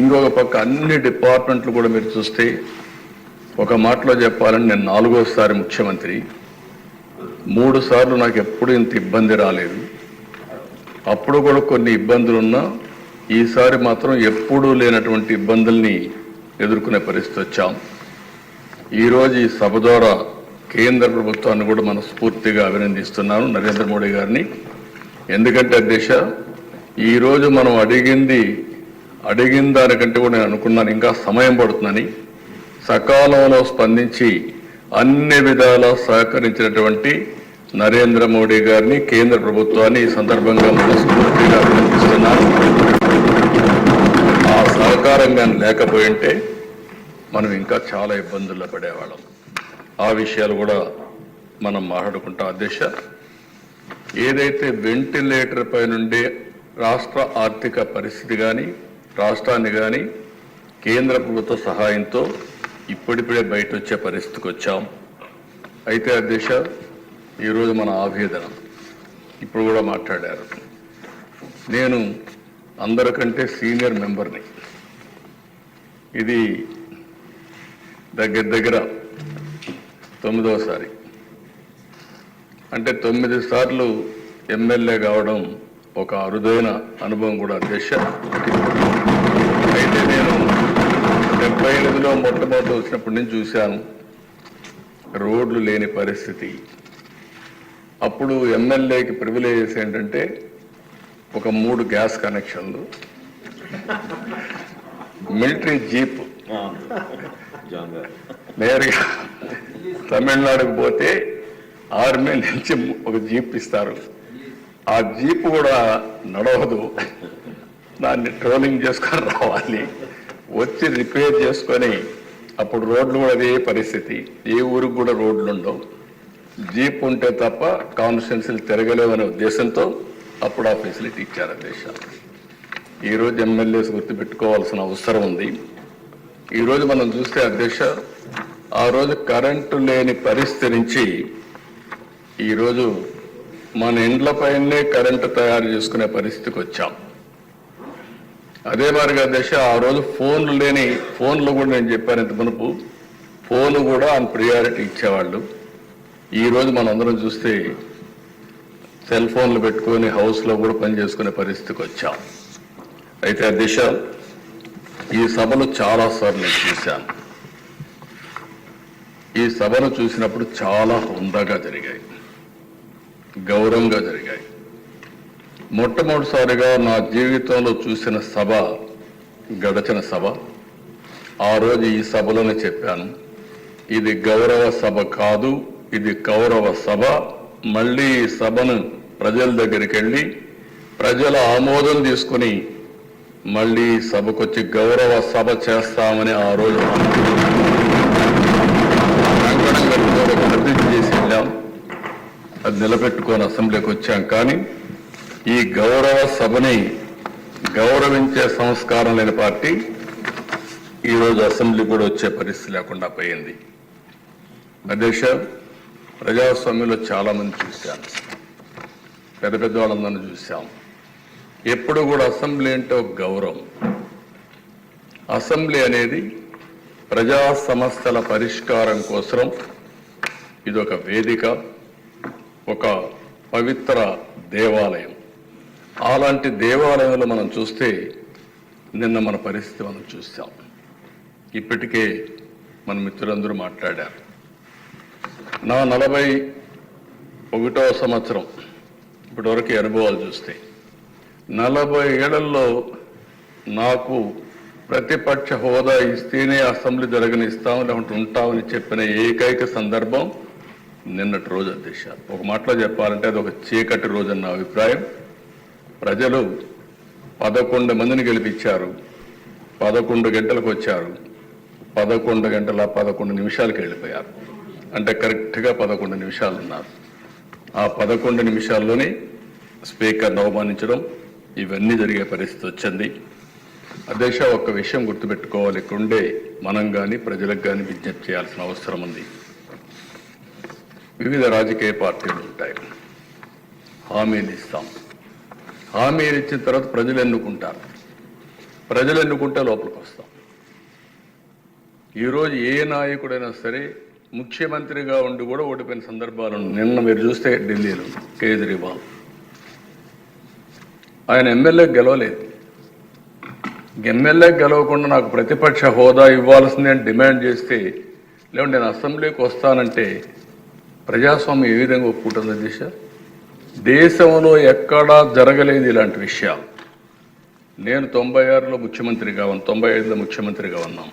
ఇంకొక పక్క అన్ని డిపార్ట్మెంట్లు కూడా మీరు చూస్తే ఒక మాటలో చెప్పాలని నేను 4వ ముఖ్యమంత్రి. 3 సార్లు నాకు ఎప్పుడు ఇంత ఇబ్బంది రాలేదు. అప్పుడు కూడా కొన్ని ఇబ్బందులు ఉన్నా ఈసారి మాత్రం ఎప్పుడూ లేనటువంటి ఇబ్బందుల్ని ఎదుర్కొనే పరిస్థితి వచ్చాం. ఈరోజు ఈ సభ ద్వారా కేంద్ర ప్రభుత్వాన్ని కూడా మనస్ఫూర్తిగా అభినందిస్తున్నాను, నరేంద్ర మోడీ గారిని. ఎందుకంటే అధ్యక్ష, ఈరోజు మనం అడిగిన దానికంటే కూడా నేను అనుకున్నాను ఇంకా సమయం పడుతుందని. సకాలంలో స్పందించి అన్ని విధాలా సహకరించినటువంటి నరేంద్ర మోడీ గారిని, కేంద్ర ప్రభుత్వాన్ని ఈ సందర్భంగా మనస్ఫూర్తిగా అభినందిస్తున్నాను. ఆ సహకారంగా లేకపోయింటే మనం ఇంకా చాలా ఇబ్బందుల్లో పడేవాళ్ళం. ఆ విషయాలు కూడా మనం మాట్లాడుకుంటాం. అధ్యక్ష, ఏదైతే వెంటిలేటర్ పై నుండి రాష్ట్ర ఆర్థిక పరిస్థితి కానీ రాష్ట్రాన్ని కానీ కేంద్ర ప్రభుత్వ సహాయంతో ఇప్పుడిప్పుడే బయట వచ్చే పరిస్థితికి వచ్చాం. అయితే అధ్యక్ష, ఈరోజు మన ఆవేదన ఇప్పుడు కూడా మాట్లాడారు. నేను అందరికంటే సీనియర్ మెంబర్ని. ఇది దగ్గర 9వసారి. అంటే 9 సార్లు ఎమ్మెల్యే కావడం ఒక అరుదైన అనుభవం కూడా అధ్యక్ష. అయితే నేను 78లో మొట్టమొదటి వచ్చినప్పటి నుంచి చూశాను రోడ్లు లేని పరిస్థితి. అప్పుడు ఎమ్మెల్యేకి ప్రివిలేజెస్ ఏంటంటే ఒక 3 గ్యాస్ కనెక్షన్లు, మిలిటరీ జీప్, నేరుగా తమిళనాడుకు పోతే ఆర్మీ నుంచి ఒక జీప్ ఇస్తారు. ఆ జీప్ కూడా నడవదు, దాన్ని ట్రోలింగ్ చేసుకొని రావాలి, వచ్చి రిపేర్ చేసుకొని. అప్పుడు రోడ్లు కూడా అదే పరిస్థితి, ఏ ఊరికి కూడా రోడ్లు ఉండవు. జీప్ ఉంటే తప్ప కాన్స్టిట్యున్సీలు తిరగలేవనే ఉద్దేశంతో అప్పుడు ఆ ఫెసిలిటీ ఇచ్చారు అధ్యక్ష. ఈరోజు ఎమ్మెల్యేస్ గుర్తుపెట్టుకోవాల్సిన అవసరం ఉంది. ఈరోజు మనం చూస్తే అధ్యక్ష, ఆ రోజు కరెంటు లేని పరిస్థితి నుంచి ఈరోజు మన ఇండ్లపైనే కరెంటు తయారు చేసుకునే పరిస్థితికి వచ్చాం. అదే మాదిరిగా అధ్యక్ష, ఆ రోజు ఫోన్లు కూడా నేను చెప్పాను ఇంత మునుపు, ఫోన్ కూడా ఆన్ ప్రియారిటీ ఇచ్చేవాళ్ళు. ఈరోజు మనందరం చూస్తే సెల్ ఫోన్లు పెట్టుకొని హౌస్లో కూడా పనిచేసుకునే పరిస్థితికి వచ్చాం. అయితే అధ్యక్ష, ఈ సభను చాలాసార్లు నేను చూశాను. ఈ సభను చూసినప్పుడు చాలా హుందాగా జరిగాయి, గౌరవంగా జరిగాయి. మొట్టమొదటిసారిగా నా జీవితంలో చూసిన సభ గడచిన సభ. ఆ రోజు ఈ సభలోనే చెప్పాను, ఇది గౌరవ సభ కాదు, ఇది కౌరవ సభ. మళ్ళీ ఈ సభను ప్రజల దగ్గరికి వెళ్ళి ప్రజల ఆమోదం తీసుకుని మళ్ళీ సభకు వచ్చి గౌరవ సభ చేస్తామని ఆ రోజు అభివృద్ధి చేసి వెళ్ళాం. అది నిలబెట్టుకొని అసెంబ్లీకి వచ్చాం. కానీ ఈ గౌరవ సభని గౌరవించే సంస్కారం లేని పార్టీ ఈరోజు అసెంబ్లీ కూడా వచ్చే పరిస్థితి లేకుండా పోయింది. అధ్యక్ష, ప్రజాస్వామ్యంలో చాలామంది చూశాను, పెద్ద వాళ్ళందరినీ చూశాం. ఎప్పుడు కూడా అసెంబ్లీ అంటే ఒక గౌరవం. అసెంబ్లీ అనేది ప్రజా సమస్యల పరిష్కారం కోసం ఇది ఒక వేదిక, ఒక పవిత్ర దేవాలయం. అలాంటి దేవాలయంలో మనం చూస్తే నిన్న మన పరిస్థితి మనం చూసాం. ఇప్పటికే మన మిత్రులందరూ మాట్లాడారు. నా 41వ సంవత్సరం ఇప్పటివరకు అనుభవాలు చూస్తే 40 ఏళ్లలో నాకు ప్రతిపక్ష హోదా ఇస్తేనే అసెంబ్లీ జరగనిస్తాం, లేకుంటే ఉంటామని చెప్పిన ఏకైక సందర్భం నిన్నటి రోజు అధ్యక్ష. ఒక మాటలో చెప్పాలంటే అది ఒక చీకటి రోజు అన్న అభిప్రాయం. ప్రజలు 11 మందిని గెలిపించారు, 11 గంటలకు వచ్చారు, 11 గంటల 11 నిమిషాలకు వెళ్ళిపోయారు. అంటే కరెక్ట్గా 11 నిమిషాలు ఉన్నారు. ఆ 11 నిమిషాల్లోనే స్పీకర్ను అవమానించడం, ఇవన్నీ జరిగే పరిస్థితి వచ్చింది. అధ్యక్ష, ఒక్క విషయం గుర్తుపెట్టుకోవాలి, ఇక్కడుండే మనం కానీ ప్రజలకు కానీ విజ్ఞప్తి చేయాల్సిన అవసరం ఉంది. వివిధ రాజకీయ పార్టీలు ఉంటాయి, హామీలు ఇస్తాం. హామీలు ఇచ్చిన తర్వాత ప్రజలు ఎన్నుకుంటారు. ప్రజలు ఎన్నుకుంటే లోపలికి వస్తాం. ఈరోజు ఏ నాయకుడైనా సరే ముఖ్యమంత్రిగా ఉండి కూడా ఓడిపోయిన సందర్భాలు ఉన్నాయి. నిన్న మీరు చూస్తే ఢిల్లీలో కేజ్రీవాల్ ఆయన ఎమ్మెల్యే గెలవలేదు. ఎమ్మెల్యే గెలవకుండా నాకు ప్రతిపక్ష హోదా ఇవ్వాల్సిందే అని డిమాండ్ చేస్తే, లేదంటే నేను అసెంబ్లీకి వస్తానంటే ప్రజాస్వామ్యం ఏ విధంగా ఒప్పుకుంటుంది దిశ? దేశంలో ఎక్కడా జరగలేదు ఇలాంటి విషయాలు. నేను 96లో ముఖ్యమంత్రిగా ఉన్నాను, 95లో ముఖ్యమంత్రిగా ఉన్నాం.